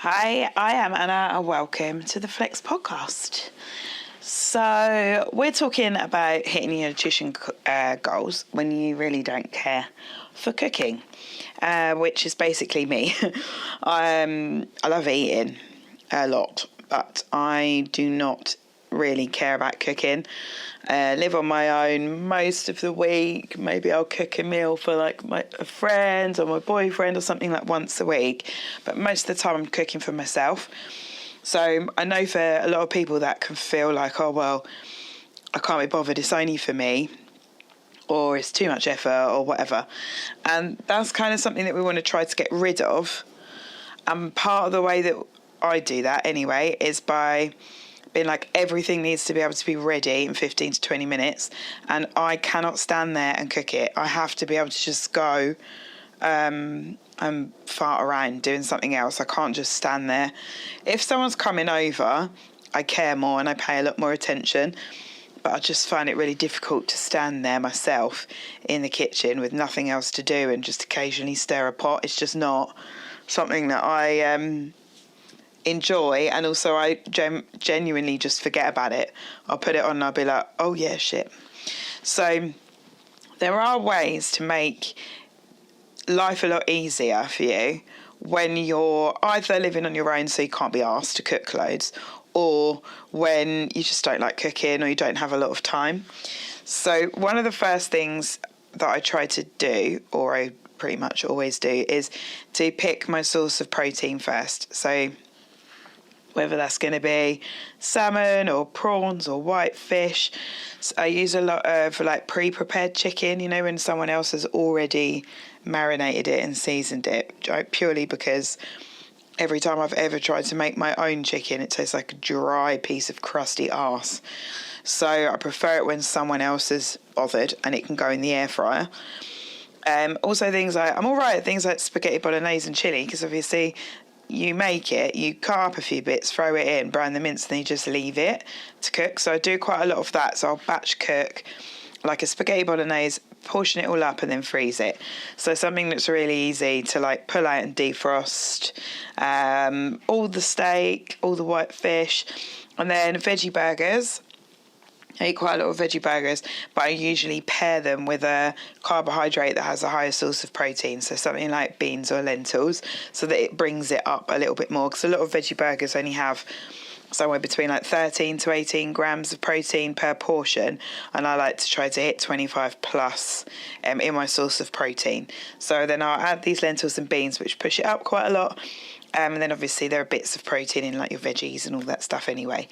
Hi, I am Anna and welcome to the Flex podcast. So we're talking about hitting your nutrition goals when you really don't care for cooking, which is basically me. I love eating a lot, but I do not really care about cooking. Live on my own most of the week. Maybe I'll cook a meal for like a friend or my boyfriend or something like once a week, but most of the time I'm cooking for myself. So I know for a lot of people that can feel like, oh well, I can't be bothered, it's only for me, or it's too much effort or whatever. And that's kind of something that we want to try to get rid of. And part of the way that I do that anyway is by being like, everything needs to be able to be ready in 15 to 20 minutes, and I cannot stand there and cook it. I have to be able to just go and fart around doing something else. I can't just stand there. If someone's coming over, I care more and I pay a lot more attention, but I just find it really difficult to stand there myself in the kitchen with nothing else to do and just occasionally stir a pot. It's just not something that I enjoy, and also I genuinely just forget about it. I'll put it on and I'll be like, oh yeah, shit. So there are ways to make life a lot easier for you when you're either living on your own so you can't be asked to cook loads, or when you just don't like cooking or you don't have a lot of time. So one of the first things that I try to do, or I pretty much always do, is to pick my source of protein first. So whether that's going to be salmon or prawns or white fish. So I use a lot of like pre-prepared chicken, you know, when someone else has already marinated it and seasoned it, purely because every time I've ever tried to make my own chicken, it tastes like a dry piece of crusty arse. So I prefer it when someone else has bothered and it can go in the air fryer. Also things like, I'm all right at things like spaghetti bolognese and chili, because obviously you make it, you cut up a few bits, throw it in, brown the mince, and then you just leave it to cook. So I do quite a lot of that. So I'll batch cook like a spaghetti bolognese, portion it all up and then freeze it. So something that's really easy to like pull out and defrost. All the steak, all the white fish, and then veggie burgers. I eat quite a lot of veggie burgers, but I usually pair them with a carbohydrate that has a higher source of protein, so something like beans or lentils, so that it brings it up a little bit more, because a lot of veggie burgers only have somewhere between like 13 to 18 grams of protein per portion, and I like to try to hit 25 plus in my source of protein. So then I'll add these lentils and beans, which push it up quite a lot. And then obviously there are bits of protein in like your veggies and all that stuff anyway.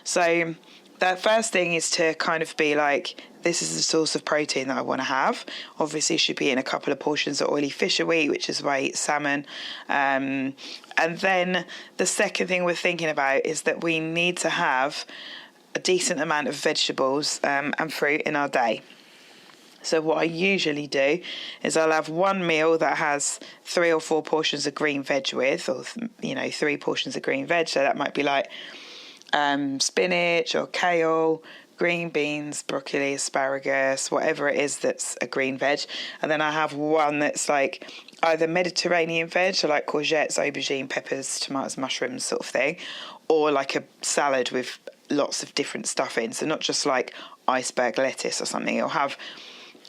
So that first thing is to kind of be like, this is the source of protein that I want to have. Obviously, you should be in a couple of portions of oily fish a week, which is why I eat salmon. And then the second thing we're thinking about is that we need to have a decent amount of vegetables and fruit in our day. So what I usually do is I'll have one meal that has 3 or 4 portions of green veg with, or, 3 portions of green veg. So that might be like spinach or kale, green beans, broccoli, asparagus, whatever it is that's a green veg. And then I have one that's like either Mediterranean veg, so like courgettes, aubergine, peppers, tomatoes, mushrooms sort of thing, or like a salad with lots of different stuff in. So not just like iceberg lettuce or something. It'll have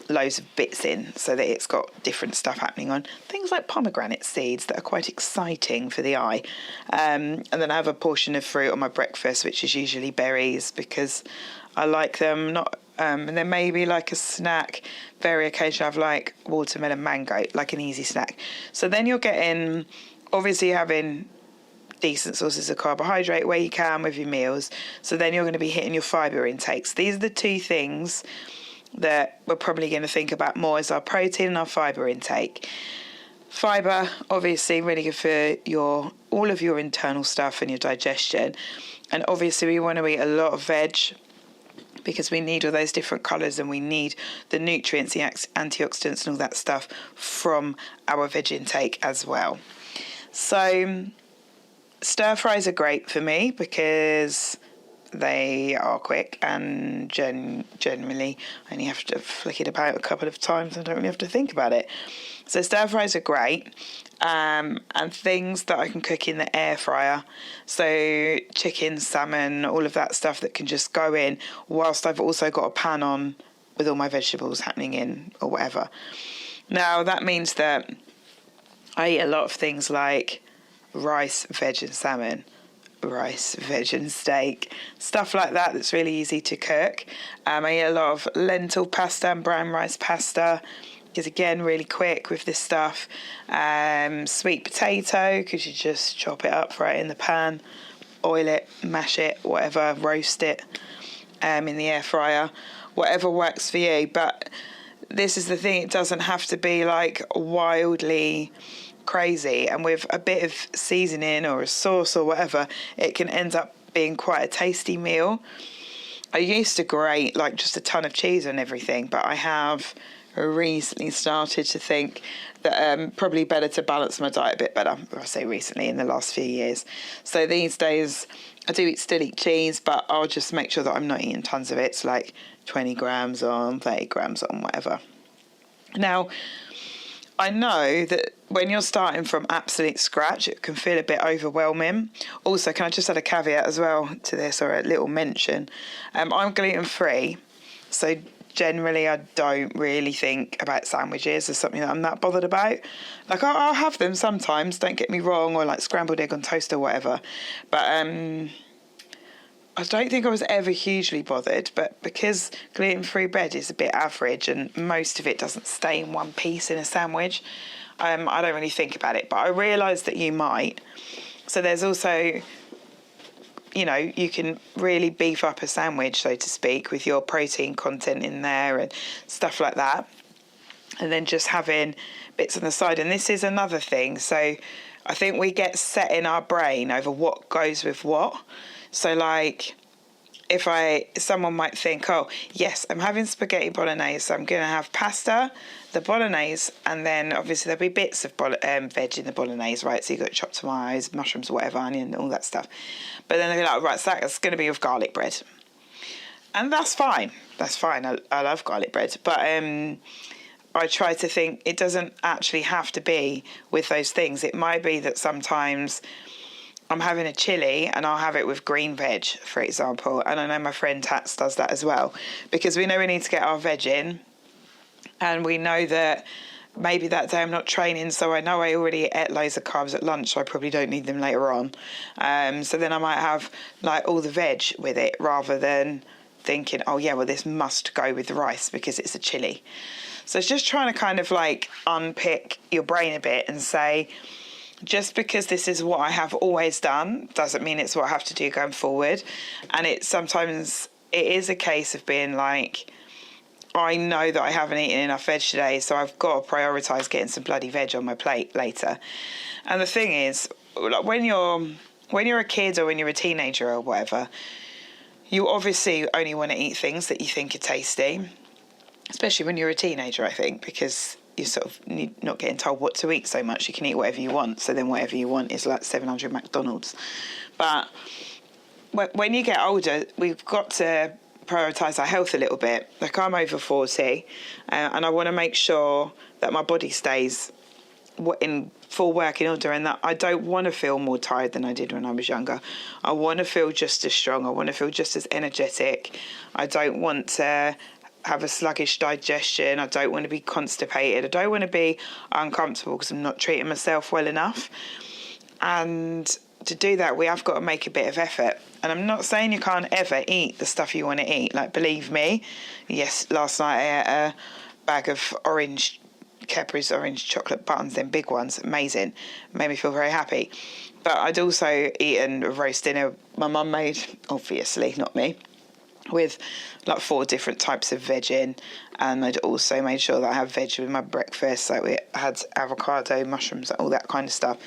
loads of bits in so that it's got different stuff happening on. Things like pomegranate seeds that are quite exciting for the eye. And then I have a portion of fruit on my breakfast, which is usually berries because I like them. And then maybe like a snack, very occasionally I have like watermelon mango, like an easy snack. So then you're getting, obviously having decent sources of carbohydrate where you can with your meals. So then you're going to be hitting your fibre intakes. These are the two things that we're probably going to think about more, is our protein and our fibre intake. Fibre, obviously, really good for all of your internal stuff and your digestion. And obviously, we want to eat a lot of veg because we need all those different colours and we need the nutrients, the antioxidants and all that stuff from our veg intake as well. So stir fries are great for me because they are quick, and generally I only have to flick it about a couple of times. I don't really have to think about it. So stir fries are great. And things that I can cook in the air fryer. So chicken, salmon, all of that stuff that can just go in whilst I've also got a pan on with all my vegetables happening in or whatever. Now that means that I eat a lot of things like rice, veg and salmon, rice, veg and steak, stuff like that that's really easy to cook. I eat a lot of lentil pasta and brown rice pasta, because again, really quick with this stuff. Sweet potato, because you just chop it up right in the pan, oil it, mash it, whatever, roast it in the air fryer, whatever works for you. But this is the thing, it doesn't have to be like wildly crazy, and with a bit of seasoning or a sauce or whatever, it can end up being quite a tasty meal. I used to grate like just a ton of cheese and everything, but I have recently started to think that probably better to balance my diet a bit better. I say recently, in the last few years. So these days I do still eat cheese, but I'll just make sure that I'm not eating tons of it. It's like 20 grams on, 30 grams on, whatever. Now, I know that when you're starting from absolute scratch, it can feel a bit overwhelming. Also, can I just add a caveat as well to this, or a little mention? I'm gluten-free, so generally I don't really think about sandwiches as something that I'm that bothered about. Like, I'll have them sometimes, don't get me wrong, or like scrambled egg on toast or whatever. But I don't think I was ever hugely bothered, but because gluten-free bread is a bit average and most of it doesn't stay in one piece in a sandwich, I don't really think about it. But I realised that you might. So there's also, you know, you can really beef up a sandwich, so to speak, with your protein content in there and stuff like that. And then just having bits on the side. And this is another thing. So I think we get set in our brain over what goes with what. So like, someone might think, oh, yes, I'm having spaghetti bolognese, so I'm going to have pasta, the bolognese, and then obviously there'll be bits of veg in the bolognese, right? So you've got chopped tomatoes, mushrooms, whatever, onion, all that stuff. But then they'll be like, right, so that's going to be with garlic bread. And that's fine. That's fine. I love garlic bread. But I try to think it doesn't actually have to be with those things. It might be that sometimes I'm having a chili and I'll have it with green veg, for example. And I know my friend Tats does that as well, because we know we need to get our veg in, and we know that maybe that day I'm not training, so I know I already ate loads of carbs at lunch, so I probably don't need them later on. So then I might have like all the veg with it, rather than thinking, oh yeah, well this must go with the rice because it's a chili. So it's just trying to kind of like unpick your brain a bit and say, just because this is what I have always done doesn't mean it's what I have to do going forward. And sometimes it is a case of being like, I know that I haven't eaten enough veg today, so I've got to prioritise getting some bloody veg on my plate later. And the thing is, like, when you're a kid or when you're a teenager or whatever, you obviously only want to eat things that you think are tasty, especially when you're a teenager, I think, because you're sort of not getting told what to eat so much. You can eat whatever you want. So then whatever you want is like 700 McDonald's. But when you get older, we've got to prioritise our health a little bit. Like, I'm over 40 and I want to make sure that my body stays in full working order, and that I don't want to feel more tired than I did when I was younger. I want to feel just as strong. I want to feel just as energetic. I don't want to have a sluggish digestion. I don't want to be constipated. I don't want to be uncomfortable because I'm not treating myself well enough. And to do that, we have got to make a bit of effort. And I'm not saying you can't ever eat the stuff you want to eat. Like, believe me, yes, last night I ate a bag of Cadbury's orange chocolate buttons, them big ones, amazing. Made me feel very happy. But I'd also eaten a roast dinner my mum made, obviously, not me, with like 4 different types of veg in, and I'd also made sure that I have veg with my breakfast. Like, we had avocado, mushrooms, all that kind of stuff.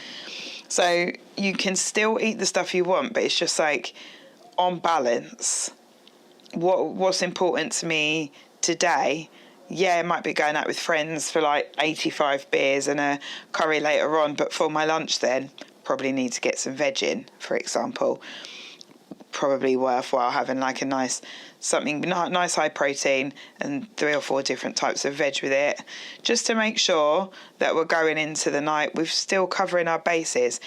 So you can still eat the stuff you want, but it's just like, on balance, what's important to me today. Yeah, it might be going out with friends for like 85 beers and a curry later on, but for my lunch then, probably need to get some veg in, for example. probably worthwhile having like a nice high protein and 3 or 4 different types of veg with it, just to make sure that we're going into the night we're still covering our bases.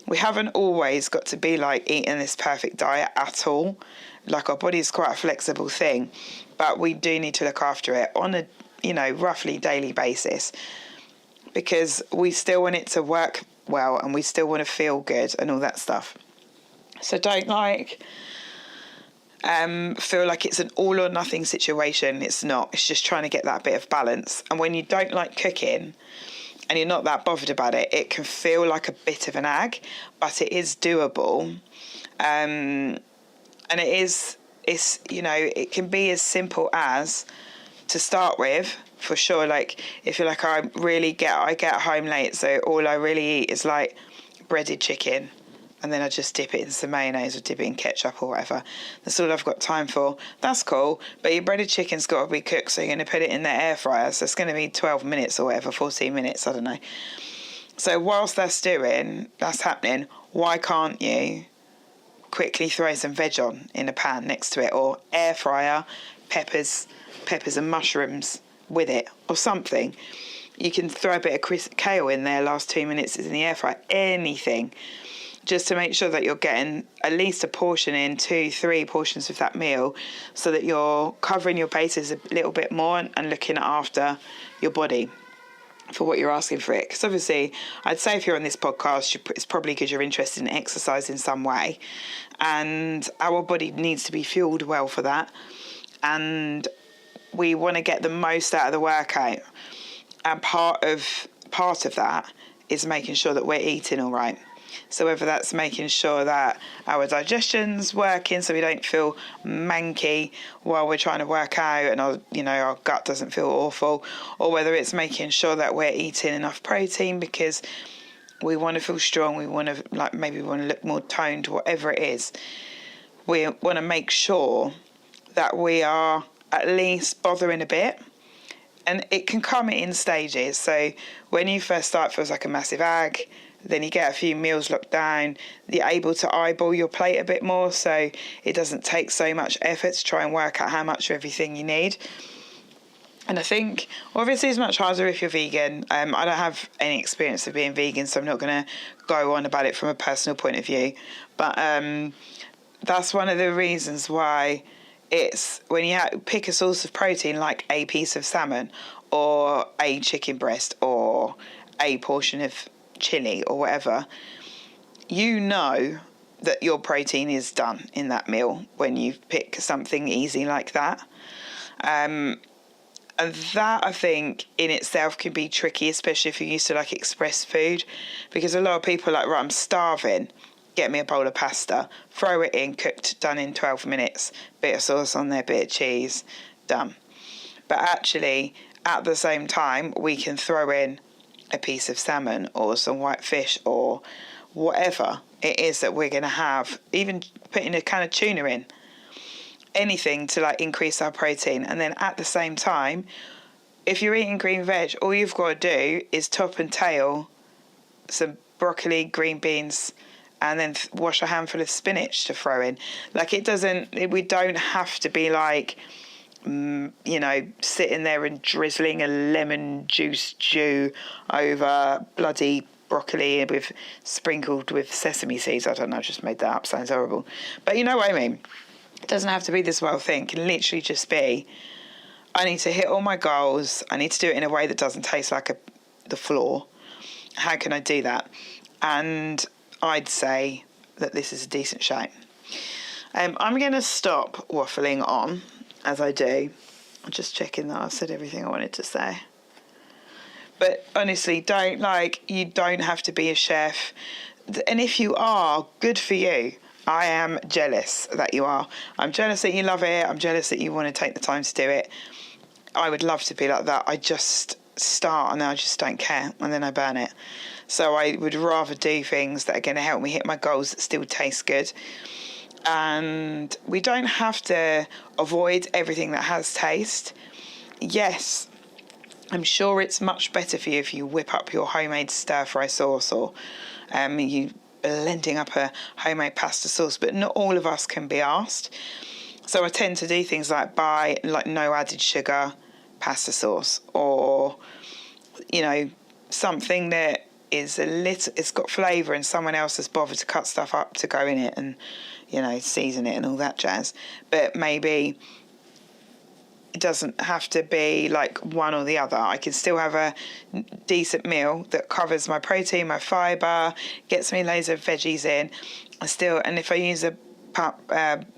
We haven't always got to be like eating this perfect diet at all. Like, our body is quite a flexible thing, but we do need to look after it on a, roughly daily basis, because we still want it to work well and we still want to feel good and all that stuff. So don't feel like it's an all or nothing situation. It's not. It's just trying to get that bit of balance. And when you don't like cooking and you're not that bothered about it, it can feel like a bit of an ag, but it is doable. And it can be as simple as, to start with, for sure, like, if you're like, I get home late, so all I really eat is like breaded chicken, and then I just dip it in some mayonnaise or dip it in ketchup or whatever. That's all I've got time for. That's cool, but your breaded chicken's got to be cooked, so you're going to put it in the air fryer, so it's going to be 12 minutes or whatever, 14 minutes, I don't know. So whilst that's happening, why can't you quickly throw some veg on in a pan next to it, or air fryer peppers and mushrooms with it, or something? You can throw a bit of kale in there, last 2 minutes is in the air fryer, anything, just to make sure that you're getting at least a portion in, 2-3 portions of that meal, so that you're covering your bases a little bit more and looking after your body for what you're asking for it. Because obviously, I'd say if you're on this podcast, it's probably because you're interested in exercise in some way, and our body needs to be fueled well for that, and we want to get the most out of the workout, and part of that is making sure that we're eating all right. So whether that's making sure that our digestion's working so we don't feel manky while we're trying to work out and our gut doesn't feel awful, or whether it's making sure that we're eating enough protein because we want to feel strong, we want to maybe we want to look more toned, whatever it is, we want to make sure that we are at least bothering a bit. And it can come in stages. So when you first start, it feels like a massive ag. Then you get a few meals locked down. You're able to eyeball your plate a bit more, so it doesn't take so much effort to try and work out how much of everything you need. And I think, obviously, it's much harder if you're vegan. I don't have any experience of being vegan, so I'm not going to go on about it from a personal point of view. But that's one of the reasons why it's, when you pick a source of protein, like a piece of salmon or a chicken breast or a portion of chili or whatever, you know that your protein is done in that meal when you pick something easy like that. And that, I think, in itself can be tricky, especially if you're used to like express food, because a lot of people are like, right, I'm starving, get me a bowl of pasta, throw it in, cooked, done in 12 minutes, bit of sauce on there, bit of cheese, done. But actually, at the same time, we can throw in a piece of salmon or some white fish or whatever it is that we're going to have, even putting a can of tuna in, anything to like increase our protein. And then at the same time, if you're eating green veg, all you've got to do is top and tail some broccoli, green beans, and then wash a handful of spinach to throw in. Like, we don't have to be like, sitting there and drizzling a lemon juice dew over bloody broccoli sprinkled with sesame seeds. I don't know, I just made that up, sounds horrible. But you know what I mean? It doesn't have to be this wild thing. It can literally just be, I need to hit all my goals. I need to do it in a way that doesn't taste like the floor. How can I do that? And I'd say that this is a decent shape. I'm going to stop waffling on as I do. I'm just checking that I've said everything I wanted to say. But honestly, you don't have to be a chef. And if you are, good for you. I am jealous that you are. I'm jealous that you love it. I'm jealous that you want to take the time to do it. I would love to be like that. I just start and then I just don't care, and then I burn it. So I would rather do things that are going to help me hit my goals that still taste good. And we don't have to avoid everything that has taste. Yes, I'm sure it's much better for you if you whip up your homemade stir-fry sauce, or you blending up a homemade pasta sauce, but not all of us can be asked. So I tend to do things like buy like no added sugar pasta sauce, or, you know, something that is it's got flavour and someone else has bothered to cut stuff up to go in it and, you know, season it and all that jazz. But maybe it doesn't have to be like one or the other. I can still have a decent meal that covers my protein, my fibre, gets me loads of veggies in. And if I use a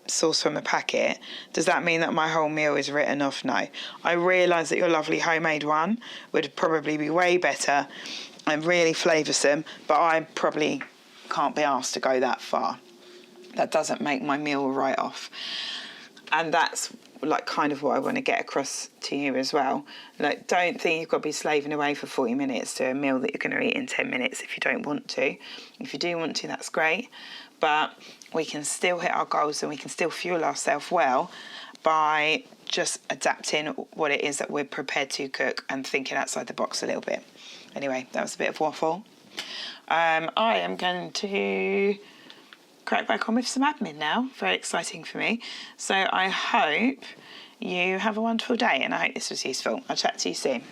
sauce from a packet, does that mean that my whole meal is written off? No. I realise that your lovely homemade one would probably be way better and really flavoursome, but I probably can't be asked to go that far. That doesn't make my meal a write-off. And that's like kind of what I want to get across to you as well. Like, don't think you've got to be slaving away for 40 minutes to a meal that you're going to eat in 10 minutes if you don't want to. If you do want to, that's great. But we can still hit our goals and we can still fuel ourselves well by just adapting what it is that we're prepared to cook and thinking outside the box a little bit. Anyway, that was a bit of waffle. I am going to crack back on with some admin now. Very exciting for me. So I hope you have a wonderful day and I hope this was useful. I'll chat to you soon.